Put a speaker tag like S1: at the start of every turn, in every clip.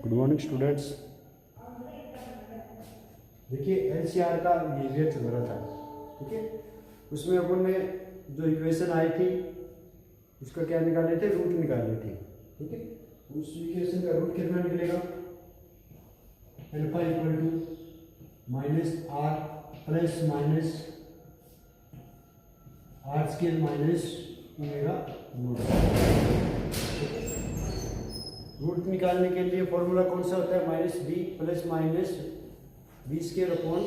S1: Good morning students. देखिए LCR का behaviour चल रहा था, ठीक है। उसमें अपन ने जो इक्वेशन आई थी उसका क्या निकाले थे, रूट निकाले थे, ठीक है। उस इक्वेशन का रूट कितना निकलेगा, alpha equal to minus R plus minus R square minus omega nought. Root निकालने के लिए फॉर्मूला कौन सा होता है, minus B plus minus B square upon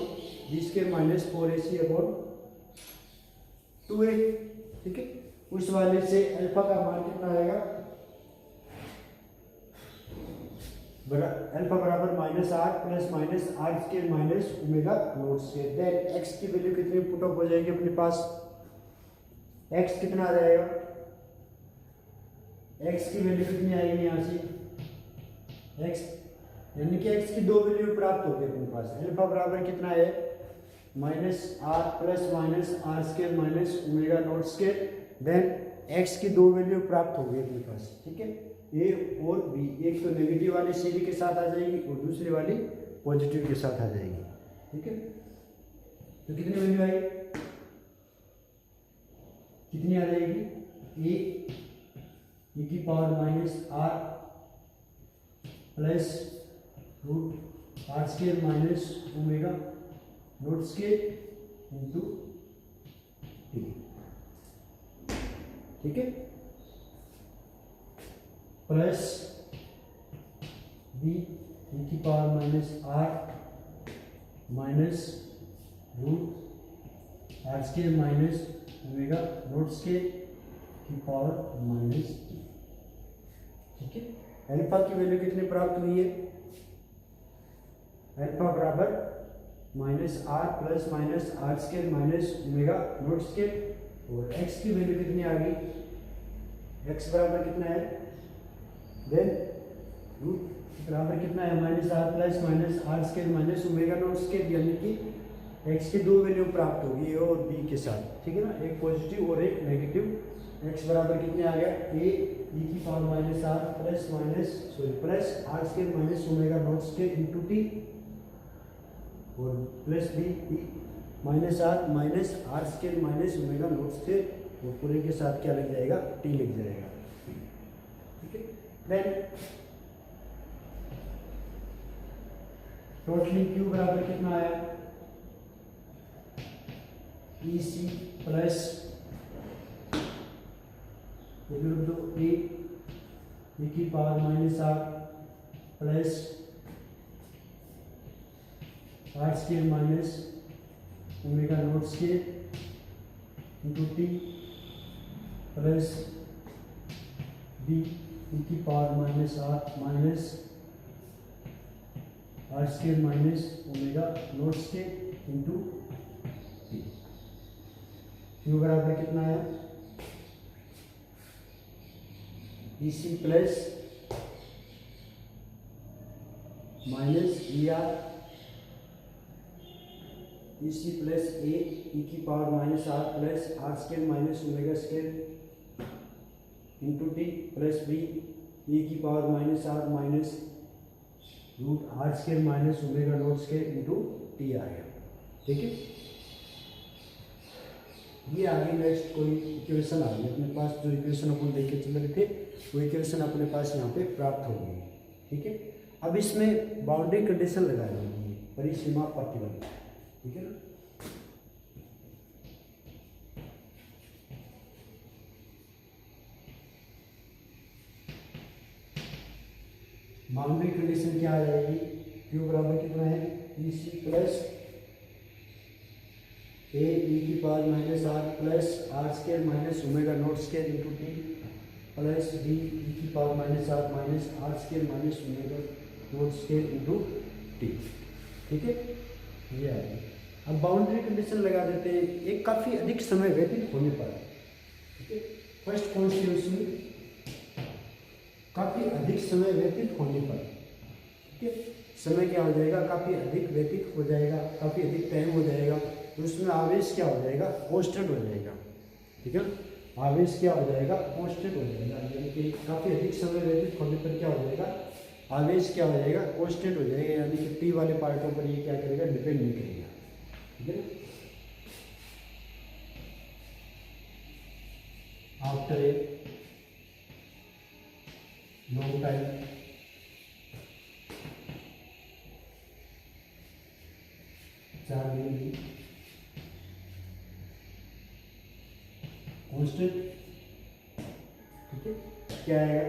S1: B square minus 4ac upon 2a, ठीक है। उस वाले से अल्फा का मान कितना आएगा, अल्फा बराबर minus R plus minus R square minus omega not square. Then X की वैल्यू कितनी पुट अप हो जाएगी अपने पास, एक्स कितना आ जाएगा, एक्स की वैल्यू कितनी आएगी यहाँ से, एक्स यानी कि एक्स की दो वैल्यू प्राप्त हो गई अपने पास। अल्फा बराबर कितना है, minus R plus minus R square minus omega not square. Then X की दो वैल्यू प्राप्त हो गई अपने पास, ठीक है। ए और बी, एक तो नेगेटिव वाली सीधी के साथ आ जाएगी और दूसरी वाली पॉजिटिव के साथ आ जाएगी, ठीक है। तो कितनी वैल्यू आई, कितनी आ जाएगी, ए की power minus R plus root R square minus omega not square into T, ठीक है, प्लस बी की power minus R minus root R square minus omega not square की पावर माइनस, ठीक है। अल्फा की वैल्यू कितनी प्राप्त हुई है, अल्फा बराबर minus R plus minus R square minus omega not square. और एक्स की वैल्यू कितनी आ गई, एक्स बराबर कितना है, देन रूट बराबर कितना है, minus R plus minus R square minus omega not square. यानी कि एक्स की दो वैल्यू प्राप्त होगी ए और बी के साथ, ठीक है ना, एक पॉजिटिव और एक नेगेटिव। एक्स बराबर कितने आ गया, ए की power minus R plus R square minus omega not square into T, और plus B minus R square minus omega not square, और पूरे के साथ क्या लग जाएगा, टी लग जाएगा, ठीक है। देन टोटली क्यू बराबर कितना आया, ई सी प्लस ए की power minus R plus R square minus omega not square into T plus B की power minus R square minus omega not square into T. Q बराबर कितना है, E C plus minus E R E C plus A की power minus R plus R square minus omega square into T plus B की power minus R minus root R square minus omega not square into T आ गया, ठीक है। ये आगे next कोई equation आ गई अपने पास, जो इक्वेशन अपन लेके चल रहे थे वो इक्वेशन अपने पास यहाँ पे प्राप्त हो गई, ठीक है। अब इसमें बाउंड्री कंडीशन लगा देंगे, परिसीमा प्रतिबंध, ठीक है ना। बाउंड्री कंडीशन क्या आ जाएगी, क्यू बराबर कितना है, ई सी प्लस ए की power minus R plus R square minus omega not square into T plus B की power minus R square minus omega not square into T, ठीक है। ये आ गई। अब बाउंड्री कंडीशन लगा देते हैं, एक काफ़ी अधिक समय व्यतीत होने पर, ठीक है। फर्स्ट कॉन्स्टिट्यूशन काफ़ी अधिक समय व्यतीत होने पर, ठीक है, समय क्या हो जाएगा, काफ़ी अधिक व्यतीत हो जाएगा, काफ़ी अधिक टाइम हो जाएगा, तो उसमें आवेश क्या हो जाएगा, कांस्टेंट हो जाएगा, ठीक है। आवेश क्या हो जाएगा, कांस्टेंट हो जाएगा, यानी कि काफ़ी अधिक समय व्यतीत होने पर क्या हो जाएगा, आवेश क्या हो जाएगा, कांस्टेंट हो जाएगा, यानी कि टी वाले पार्टों पर ये क्या करेगा, डिपेंड नहीं करेगा। ठीक है, after a long time charge will be constant. ठीक है, क्या आएगा,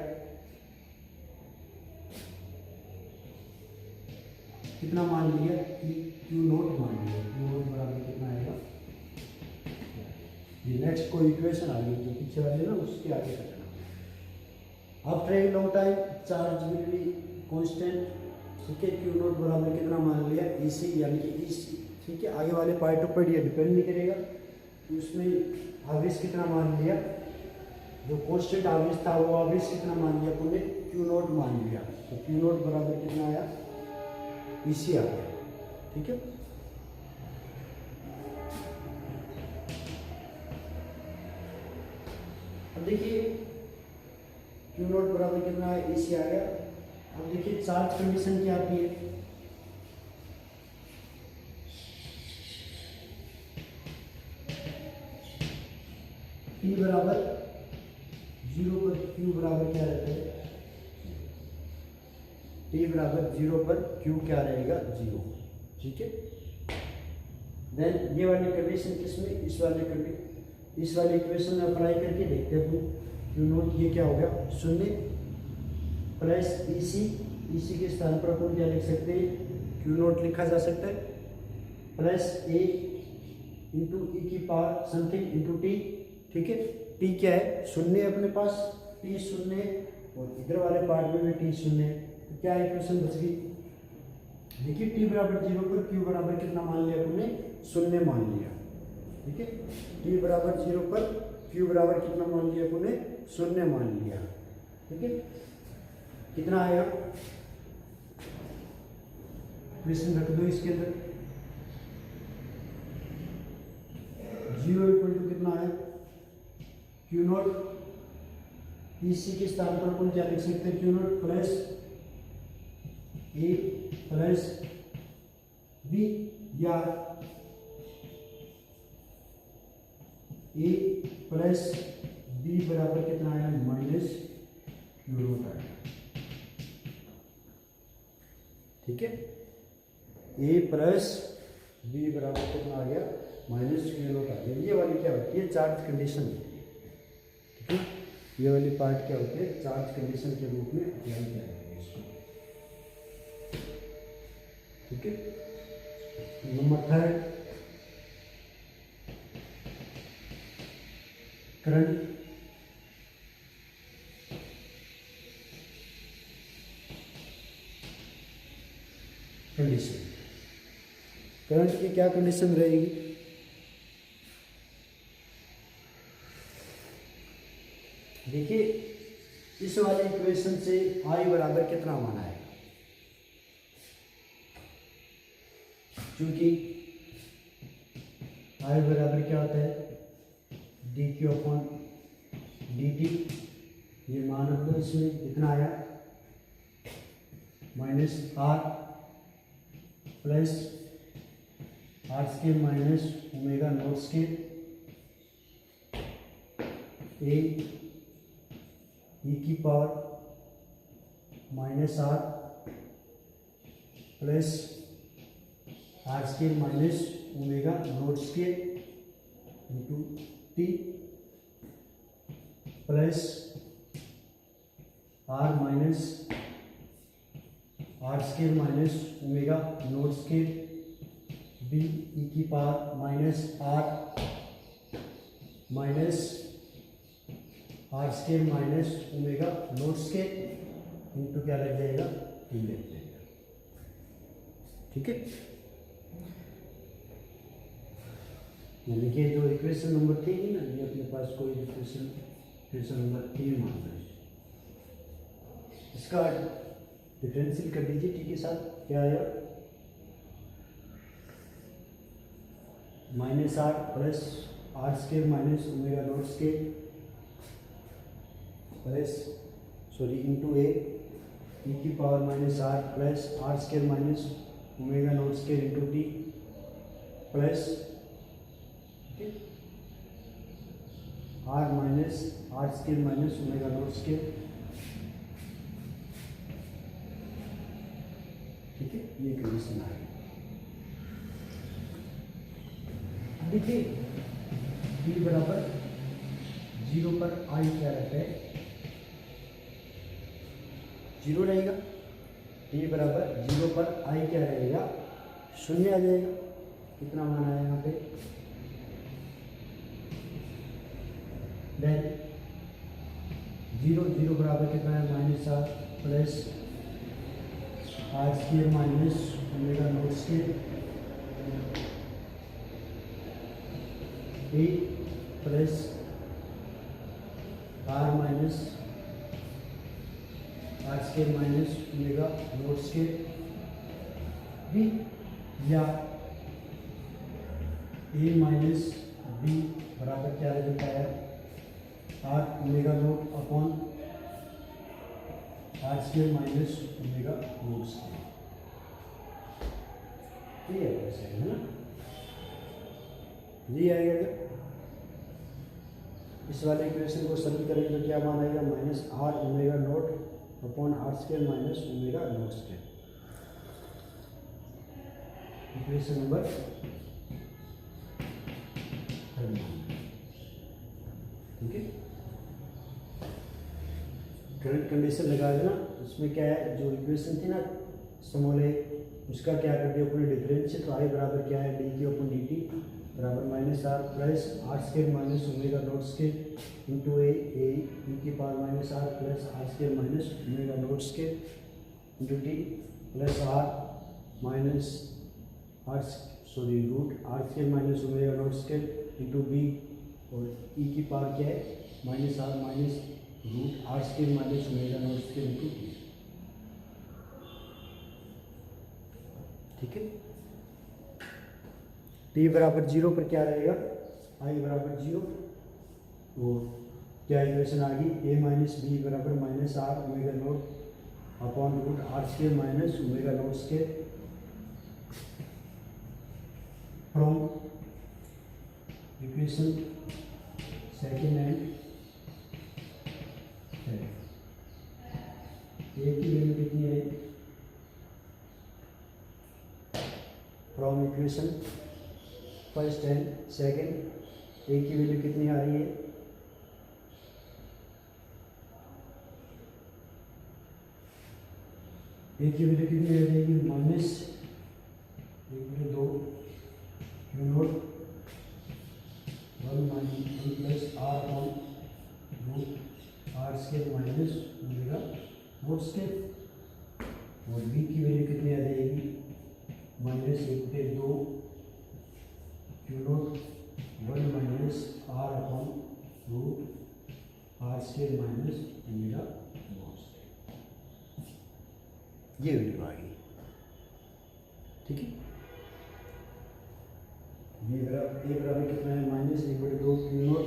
S1: कितना मान लिया, क्यू नोट मान लिया, क्यू नोट बराबर कितना आएगा, ये नेक्स्ट कोई इक्वेशन आ गई जो पीछे वाले ना, उसके आगे करना। After a long time charge will be constant. ठीक है, क्यू नोट बराबर कितना मान लिया, ईसी, यानी कि ईसी। ठीक है, आगे वाले पार्टों पर ये डिपेंड नहीं करेगा, उसमें आवेश कितना मान लिया, जो कांस्टेंट आवेश था वो आवेश कितना मान लिया पुणे, क्यू नोट मान लिया, तो क्यू नोट बराबर कितना आया, ईसी आ गया। ठीक है, अब देखिए क्यू नोट बराबर कितना है, ईसी आ गया। अब देखिए चार्ज कंडीशन क्या आती है, टी बराबर 0 पर क्यू बराबर क्या रहता है, टी बराबर 0 पर क्यू क्या रहेगा, 0। ठीक है, देन ये वाली कंडीशन किसमें, इस वाले इक्वेशन में अप्लाई करके देखते हैं। क्यू नोट ये क्या हो गया, 0 प्लस ईसी के स्थान पर अपन क्या लिख सकते हैं, क्यू नोट लिखा जा सकता है प्लस ए इंटू ई की पावर समथिंग इंटू टी। ठीक है, टी क्या है, 0 है अपने पास, टी 0 और इधर वाले पार्ट में भी टी 0 है, तो क्या इक्वेशन बच गई, देखिए टी बराबर 0 पर क्यू बराबर कितना मान लिया अपने, 0 मान लिया। ठीक है, टी बराबर 0 पर क्यू बराबर कितना मान लिया अपने, 0 मान लिया। ठीक है, कितना आया, इक्वेशन रख दो इसके अंदर, 0 इक्वल टू कितना है, क्यू नोट ईसी के स्थान पर अपन क्या लिख सकते हैं, क्यू नोट प्लस ए प्लस बी, या ए प्लस बी बराबर कितना आया, माइनस क्यू नोट आया। ठीक है, ए प्लस बी बराबर कितना आ गया, माइनस क्यू नोट आ गया। ये वाली क्या होती है, चार्ज कंडीशन होती है। ठीक है, ये वाली पार्ट क्या होती है, चार्ज कंडीशन के रूप में अप्लाई किया जाएगा इसको। ठीक है, नंबर 3 करंट कंडीशन। करंट की क्या कंडीशन रहेगी, देखिए इस वाले इक्वेशन से आई बराबर कितना माना है, क्योंकि आई बराबर क्या होता है, D Q upon D T, ये मान रख दो, इसमें कितना आया, minus R plus R square minus omega not square A E की power minus R plus R square minus omega not square into T plus R minus R square minus omega not square B E की power minus R square minus omega not square into क्या लग जाएगा, T लग जाएगा। ठीक है, यानी कि जो इक्वेशन नंबर 3 है ना, ये अपने पास कोई इक्वेशन नंबर 3 मानना है, इसका डिफरेंशियल कर दीजिए टी के साथ, क्या आया, minus R plus R square minus omega not square plus into A E की power minus R plus R square minus omega not square into T plus R minus R square minus omega not square. ठीक है, ये condition आ गई। देखिए T बराबर 0 पर आई क्या रहता है, 0 रहेगा। टी बराबर 0 पर आई क्या रहेगा, 0 आ जाएगा। कितना मान आया यहाँ पे, देन 0 बराबर कितना है, minus R plus R square minus omega not square A plus R minus R square minus omega not square B, या ए माइनस बी बराबर क्या रह जाता है, R omega not upon R square minus omega not square. ये ऐसा है ना, ये आएगा। इस वाले इक्वेशन को सॉल्व करेंगे तो क्या मान आएगा, minus R omega not upon R square minus omega not square. Equation number 3। ठीक है, करंट कंडीशन लगा देना। उसमें क्या है, जो इक्वेशन थी ना स्मॉल ए, उसका क्या कर दिया अपने डिफरेंस से, तो आई बराबर क्या है, डी की अपन डी टी बराबर minus R plus R square minus omega not square into A E की power minus R plus R square minus omega not square into T plus R minus R sorry root R square minus omega not square into B, और E की power क्या है, minus R minus root R square minus omega not square into T. ठीक है, T बराबर 0 पर क्या रहेगा, आई बराबर 0, वो क्या इक्वेशन आ गई, ए माइनस बी बराबर minus R omega not upon root R square minus omega not square from equation second and third. A की वैल्यू कितनी है, from equation first and second, A की वैल्यू कितनी आ रही है, ए की वैल्यू कितनी आ जाएगी, minus 1/2 Q not 1 plus R upon root R square minus omega not square, और बी की वैल्यू कितनी आ जाएगी, minus 1/2 Q not 1 minus R upon root R square minus omega not square. ये वैल्यू आ गई। ठीक है, ये बराबर कितना है, minus 1/2 Q not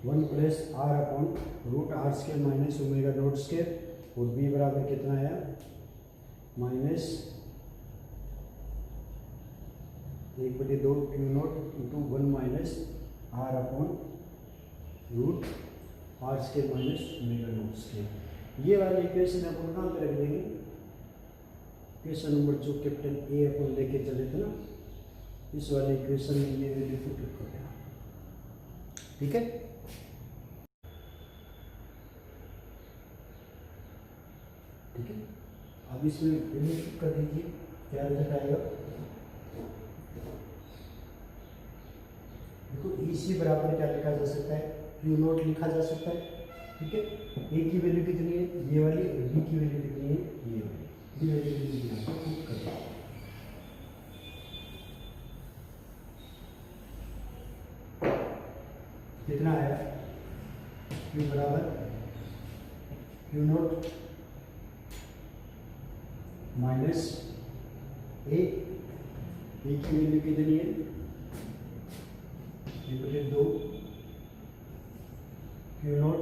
S1: 1 plus R upon root R square minus omega not square, और बी बराबर कितना है, minus 1/2 Q nought into 1 minus R upon root R square minus omega not square. ये वाली इक्वेशन अपन कहाँ पे रख देंगे, इक्वेशन नंबर जो कैपिटल ए अपन लेके चले थे ना, इस वाले इक्वेशन में ये वैल्यू को पुट कर देना। ठीक है, ठीक है, अब इसमें वैल्यू पुट कर दीजिए, क्या रिजल्ट आएगा, देखो ई सी बराबर क्या लिखा जा सकता है, क्यू नॉट लिखा जा सकता है। ठीक है, ए की वैल्यू कितनी है, ये वाली, और बी की वैल्यू कितनी है, ये वाली, ये वैल्यू यहाँ पर पुट कर दो। कितना आया, क्यू बराबर क्यू नॉट माइनस ए की वैल्यू कितनी है, 1/2 Q not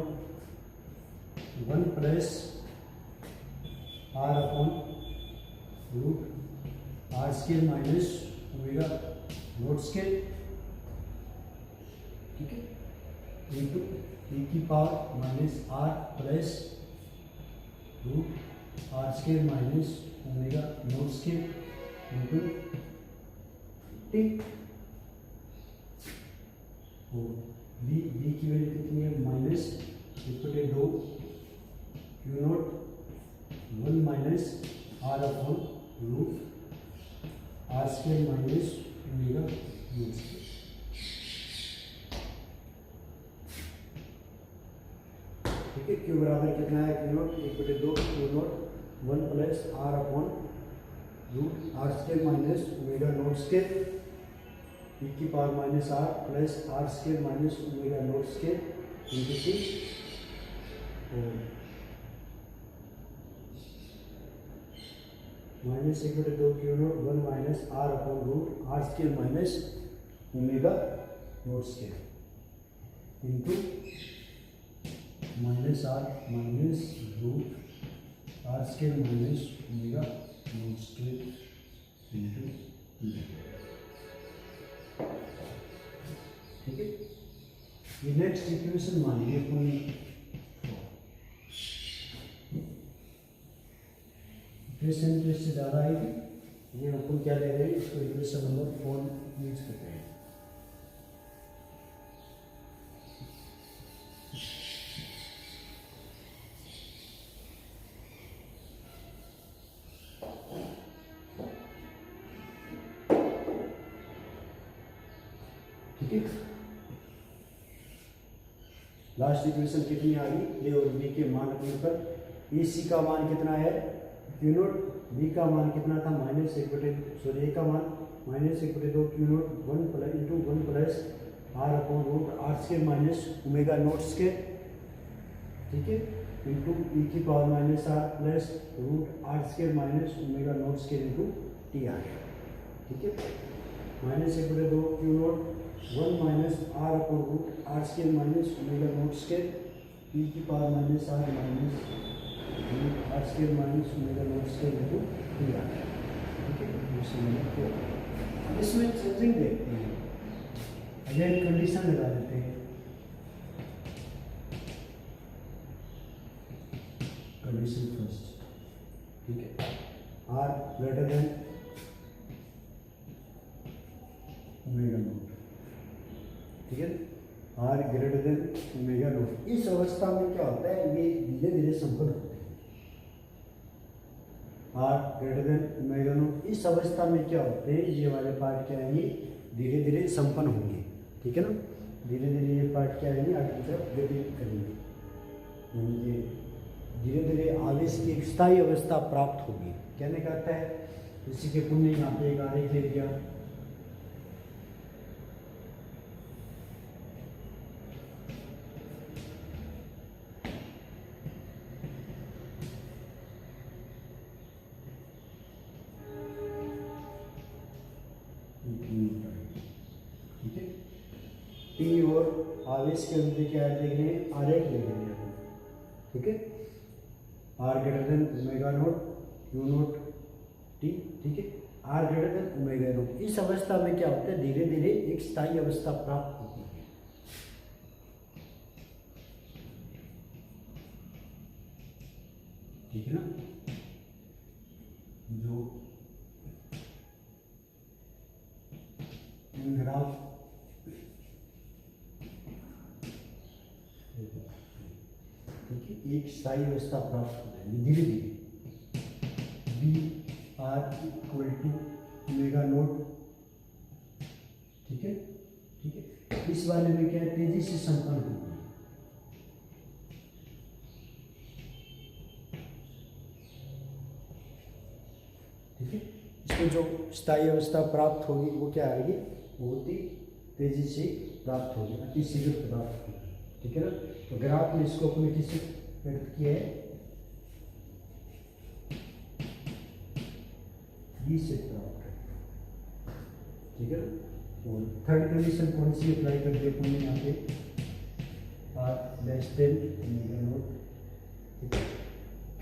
S1: 1 plus R upon root R square minus omega not square, ठीक है, इंटू e की power minus R plus root R square minus omega not square into T. B की value कितनी है, minus equal to 2 Q not 1 minus R upon root R square minus omega not square. ठीक है, Q बराबर कितना है, Q nought equal to 2 Q not 1 plus R upon root R square minus omega not square e की power minus R plus R square minus omega not square into T. Minus equal to 2 Q not 1 minus R upon root R square minus omega not square into minus R minus root R square minus omega not square into T. ठीक है, ये next equation मानिए अपन equation तो इससे ज़्यादा आएगी, ये अपन क्या ले रहे हैं, इसको इक्वेशन नंबर 4 यूज करते हैं। ठीक है, लास्ट इक्वेशन कितनी आ गई, ए और बी के मान रखने पर ए सी का मान कितना है क्यू नोट, बी का मान कितना था माइनस ए का मान minus 1/2 Q naught 1 plus into 1 plus R upon root R square minus omega naught square, ठीक है, इंटू ई की power minus R plus root R square minus omega naught square into T आ गया। ठीक है, minus 1/2 Q naught 1 minus R upon root R square minus omega naught square E की power minus R minus root R square minus omega naught square into T आ गया। ठीक है, question number 4। इसमें चेंजिंग देखते हैं, अगेन कंडीशन लगा देते हैं। कंडीशन फर्स्ट, ठीक है, R greater than omega nought, ठीक है, R greater than omega nought. इस अवस्था में क्या होता है, ये धीरे धीरे संपन्न होते हैं। R greater than omega nought, इस अवस्था में क्या होते हैं, ये वाले पार्ट क्या आएंगे, धीरे धीरे संपन्न होंगे। ठीक है ना, धीरे धीरे ये पार्ट क्या आएंगे, आगे की तरफ गति करेंगे, ये धीरे धीरे आवेश की एक स्थायी अवस्था प्राप्त होगी। कहने का अर्थ है, इसी के पुण्य यहाँ पे एक आरेख ले लिया, ठीक है, टी और आवेश के अंदर क्या देख रहे हैं, आरेख देख रहे हैं। ठीक है, R greater than omega nought Q nought T, ठीक है, R greater than omega nought. इस अवस्था में क्या होता है, धीरे धीरे एक स्थायी अवस्था प्राप्त होती है। ठीक है ना, जो ग्राफ एक स्थायी अवस्था प्राप्त हो जाएगी धीरे धीरे। B R equal to omega nought, ठीक है, ठीक है, इस वाले में क्या है, तेजी से संपन्न होगी। ठीक है, इसमें जो स्थायी अवस्था प्राप्त होगी वो क्या आएगी, बहुत ही तेजी से प्राप्त होगी, अति शीघ्र प्राप्त होगी। ठीक है ना, तो ग्राफ में इसको अपने किसी व्यक्त किया है, बी से प्राप्त है। ठीक है ना, और थर्ड कंडीशन कौन सी अप्लाई कर दिया अपने यहाँ पे, R less than omega nought. ठीक है,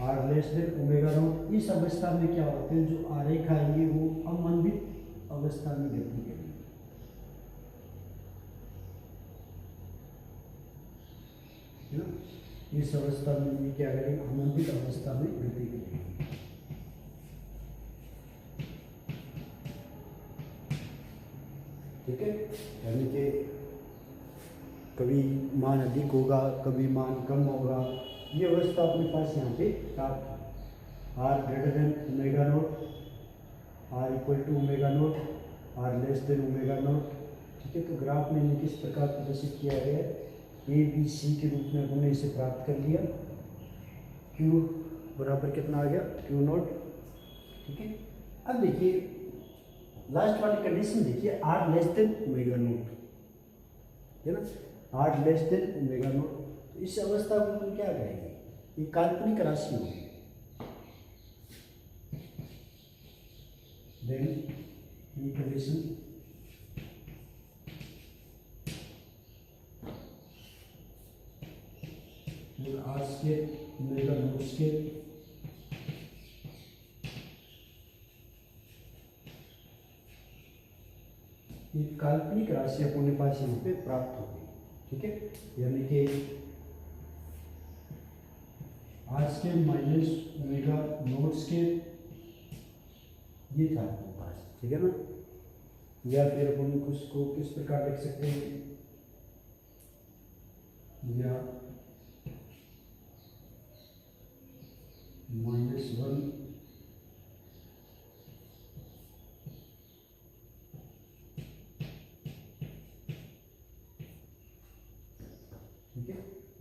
S1: R less than omega nought. इस अवस्था में क्या होते हैं, जो आरेख आएंगे वो अमंदित अवस्था में गति करेंगे, है ना। इस अवस्था में ये क्या करेंगे, अमंदित अवस्था में गति करेंगे। ठीक है, यानी कि कभी मान अधिक होगा, कभी मान कम होगा। ये अवस्था अपने पास यहाँ पे प्राप्त है। R greater than omega nought, R equal to omega nought, R less than omega nought. ठीक है, तो ग्राफ में इन्हें किस प्रकार प्रदर्शित किया गया है, ए बी सी के रूप में हमने इसे प्राप्त कर लिया। क्यू बराबर कितना आ गया, क्यू नॉट। ठीक है, अब देखिए लास्ट वाली कंडीशन देखिए, R less than omega nought, है ना, R less than omega nought. तो इस अवस्था को हम क्या कहेंगे, ये काल्पनिक राशि होगी। देन ये condition R square omega nought square, एक काल्पनिक राशि अपने पास यहाँ पे प्राप्त हो गई। ठीक है, यानी कि R square minus omega nought square ये था अपने पास। ठीक है ना, या फिर अपन उसको किस प्रकार लिख सकते हैं, या -1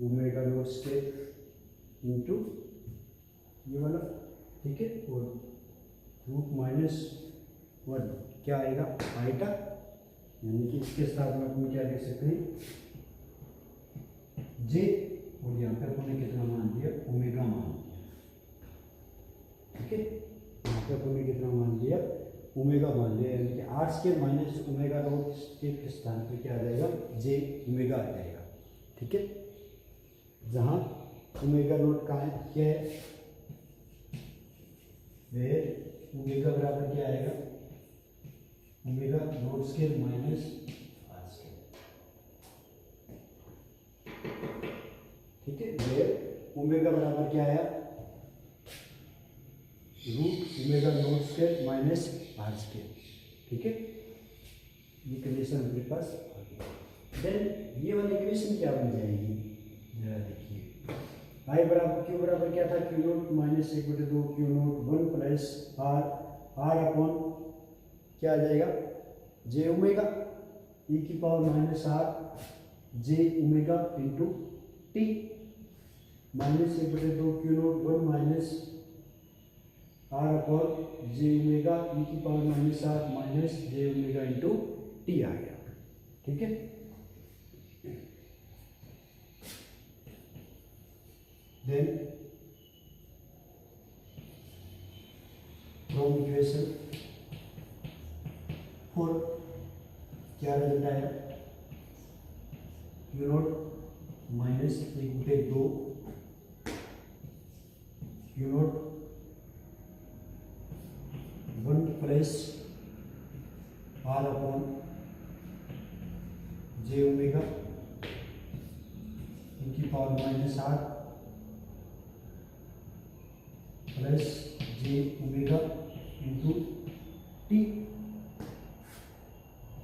S1: ओमेगा नॉट स्केल इंटू ये वाला। ठीक है, और √-1 क्या आएगा, आइटा, यानी कि इसके साथ में अपन क्या लिख सकते हैं, जे, और यहाँ पर अपन ने कितना मान दिया, ओमेगा मान दिया। ठीक है, यहाँ पे अपन ने कितना मान दिया, ओमेगा मान लिया, यानी कि R square minus omega nought square के स्थान पे क्या आ जाएगा, जे ओमेगा आ जाएगा। ठीक है, जहाँ ओमेगा नॉट का क्या है, वह ओमेगा बराबर क्या आएगा, omega nought square minus R square. ठीक है, वह ओमेगा बराबर क्या आया, √root omega nought square minus R square. ठीक है, ये कंडीशन हमारे पास आ गई। देन ये वाली इक्वेशन क्या बन जाएगी, जरा देखिए, आई बराबर क्यू बराबर क्या था, Q naught minus 1/2 Q not 1 plus R, R upon क्या आ जाएगा, जे ओमेगा ई की power -r J omega into T, -1/2 Q not 1 minus R upon J omega E की power -r minus J omega into T आ गया। ठीक है, then from equation 4 क्या रिजल्ट आया, Q naught -1/2 Q not 1 plus R upon J omega E की power -r plus J omega into T,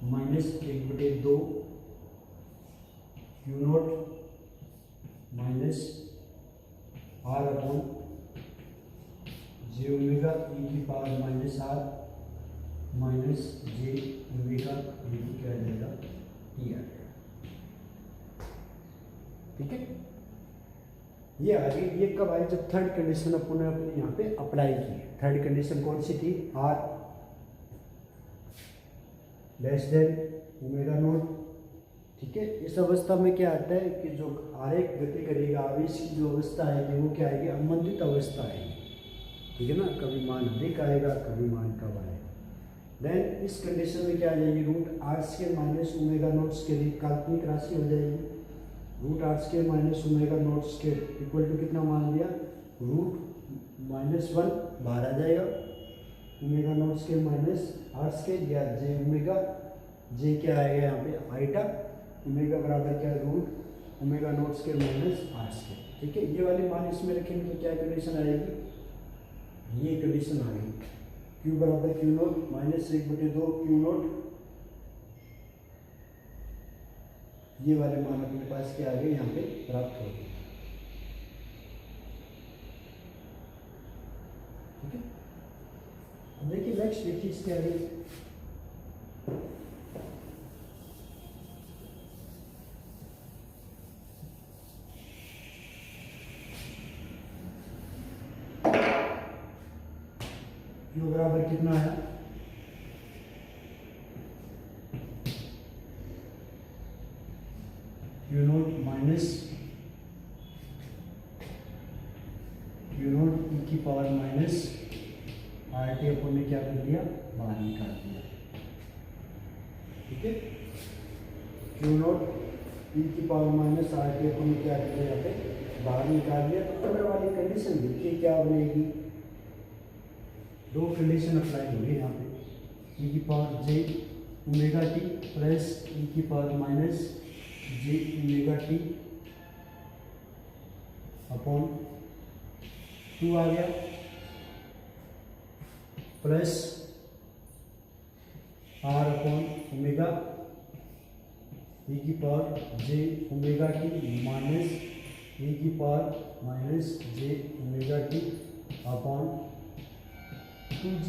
S1: -1/2 Q naught minus R upon J omega E की power -r minus J omega into क्या आ जाएगा, T आ जाएगा। ठीक है, ये आ गई। ये कब आई, जब थर्ड कंडीशन अपन ने अपने यहाँ पे अप्लाई की। थर्ड कंडीशन कौन सी थी, R less than omega nought. ठीक है, इस अवस्था में क्या आता है कि जो आरेख गति करेगा, आवेश की जो अवस्था आएगी वो क्या आएगी, अवमंदित अवस्था आएगी। ठीक है ना, कभी मान अधिक आएगा, कभी मान कम आएगा। देन इस कंडीशन में क्या आ जाएगी, √r square minus omega nought square, एक काल्पनिक राशि हो जाएगी। √r square minus omega nought square equal to कितना मान लिया, -1 बाहर आ जाएगा, omega not square minus R square या जे ओमेगा, जे क्या आएगा यहाँ पे आइटा, ओमेगा बराबर क्या root omega not square minus R square. ठीक है, ये वाली मान इसमें रखेंगे तो क्या कंडीशन आएगी, ये कंडीशन आ गई Q बराबर Q नॉट -1/2 Q नॉट, ये वाले मान अपने पास क्या आ गए यहाँ पे प्राप्त हो गए। ठीक है, अब देखिए नेक्स्ट देखिए इसके आगे Q बराबर कितना है, Q naught minus Q naught E की पावर माइनस आर टी अपन ने क्या कर दिया बाहर निकाल दिया। ठीक है, Q नॉट ई की पावर माइनस आर टी अपन ने क्या कर दिया यहाँ पे बाहर निकाल दिया। तो अंदर वाली कंडीशन देखिए क्या बनेगी, दो कंडीशन अप्लाई होगी यहाँ पे, ई की power J omega T plus E की power minus J omega T upon 2 आ गया, plus R upon omega E की power J omega T minus E की power minus J omega T upon 2j।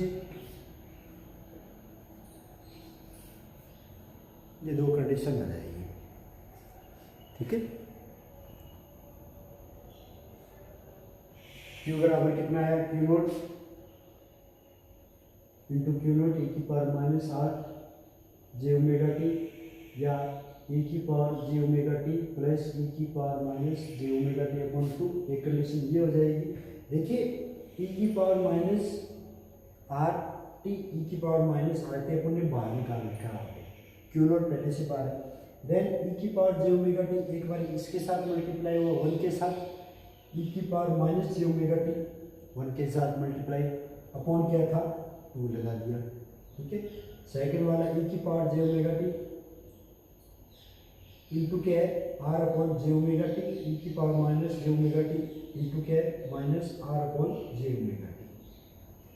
S1: ये दो कंडीशन आ जाएगी। ठीक है, Q बराबर कितना है, Q naught into Q naught E की power minus R J omega T या ई की power J omega T plus E की power minus J omega T upon 2। एक कंडीशन ये हो जाएगी, देखिए ई की power minus R T E की पावर माइनस आर टी अपन ने बाहर निकाल रखा है, Q नोट पहले से बाहर है, देन ई की पावर जे ओमेगा टी एक बार इसके साथ मल्टीप्लाई हुआ 1 के साथ, ई की power minus J omega T 1 के साथ मल्टीप्लाई अपॉन क्या था 2 लगा दिया। ठीक है, सेकंड वाला ई की power J omega T into क्या है R upon J omega T E की power minus J omega T into क्या है minus R upon J omega T.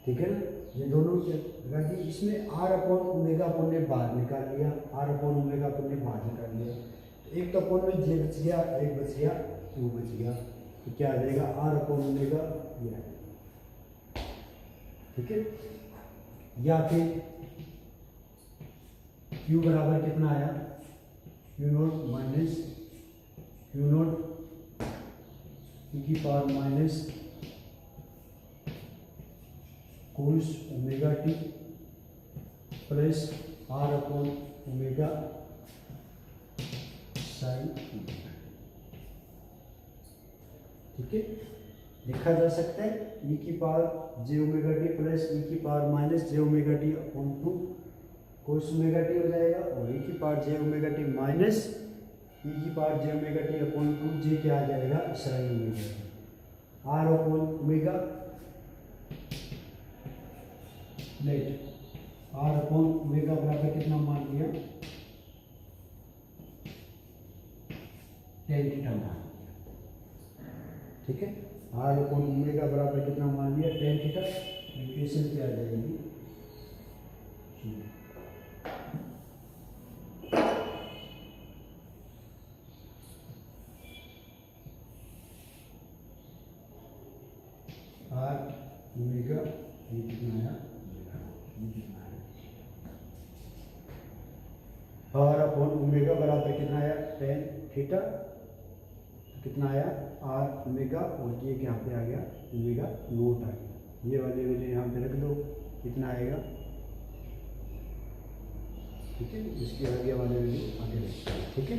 S1: ठीक है ना, ये दोनों लगा दी, इसमें आर अपॉन ओमेगा अपन ने बाहर निकाल लिया, आर अपॉन ओमेगा अपन ने बाहर निकाल लिया, तो एक तो अपन में जे बच गया, एक बच गया, 2 बच गया, तो क्या आ जाएगा आर अपॉन ओमेगा ये। ठीक है, या फिर Q बराबर कितना आया, Q naught minus Q naught E की power minus cos omega T plus R upon omega sine omega. ठीक है, लिखा जा सकता है ई की power J omega T plus E की power minus J omega T upon 2 cos omega T हो जाएगा, और ई की power J omega T minus E की power J omega T upon 2 J क्या आ जाएगा sine omega. Are upon omega let R upon omega बराबर कितना मान लिया, tan थीटा मान लिया। ठीक है, आर अपॉन ओमेगा बराबर कितना मान लिया tan थीटा, इक्वेशन क्या आ जाएगी आर ओमेगा ये कितना आया, आर अपॉन ओमेगा बराबर कितना आया tan थीटा, कितना आया आर ओमेगा, और ये यहाँ पे आ गया ओमेगा नोट आ गया, ये वाले वैल्यू यहाँ पे रख दो, कितना आएगा। ठीक है, इसके आगे वाले वैल्यू आगे रखते हैं। ठीक है।